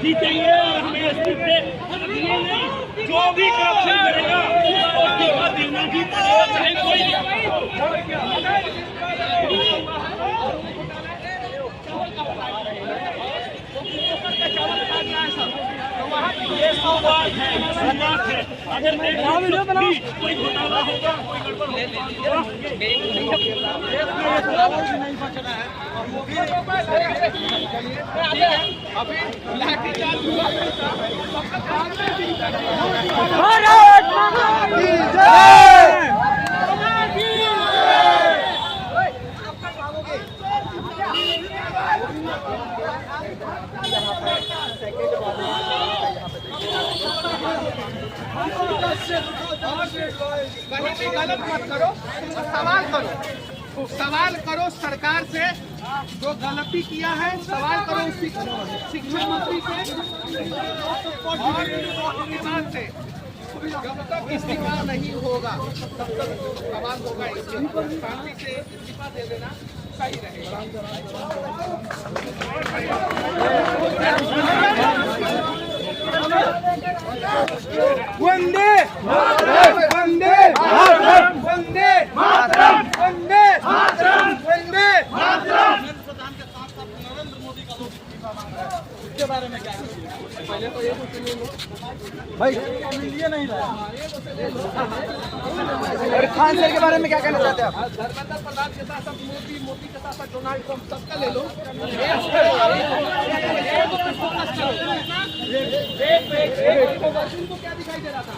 जीतेंगे और हमें इस्तीफे दिए नहीं। जो भी करप्शन करेगा उसको इस्तीफा देना भी पड़ेगा, चाहे कोई ये शुरुआत है। अगर कोई घोटाला होगा, कोई गड़बड़ अभी लाठीचार्ज हुआ। कहीं भी गलत मत करो, सवाल करो सरकार से जो गलती किया है, सवाल करो शिक्षा मंत्री से, से जब तक इस्तीफा नहीं होगा तब तक सवाल होगा। शांति से इस्तीफा दे देना सही रहेगा। वंदे वंदे वंदे वंदे वंदे नरेंद्र मोदी का लोग इस्तीफा मांग रहा है, उसके बारे में क्या पहले तो ये भाई मिलिए नहीं रहा। और खान सर के बारे में क्या कहना चाहते हैं आप? धर्मेंद्र प्रधान के साथ मोदी के साथ डोनाल्ड ट्रम्प सबका ले लो। क्या दिखाई दे रहा था?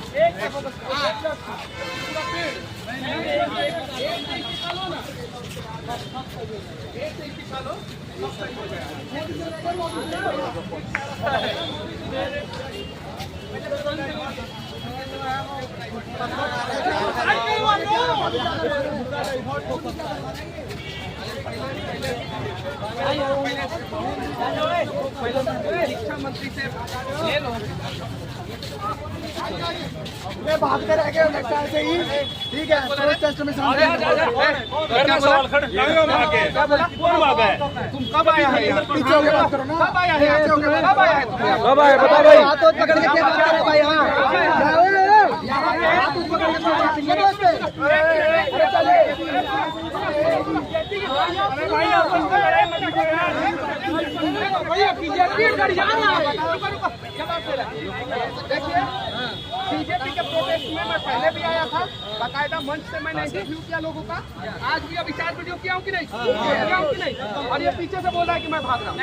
शिक्षा मंत्री से ले लो। बात करेंगे से ही ठीक है। तुम कब आया है? पीछे होकर बात करो ना। कब आया है? कब आया है? कब आया बता भाई। हाथ पकड़ के क्या बात करे भाई? हाँ देखिए, बीजेपी के प्रोटेस्ट में मैं पहले भी आया था, बाकायदा मंच से मैंने इंटरव्यू किया लोगों का। आज भी अभी 4 वीडियो किया हूँ कि नहीं? और ये पीछे से बोल रहा है कि मैं भाग रहा हूँ।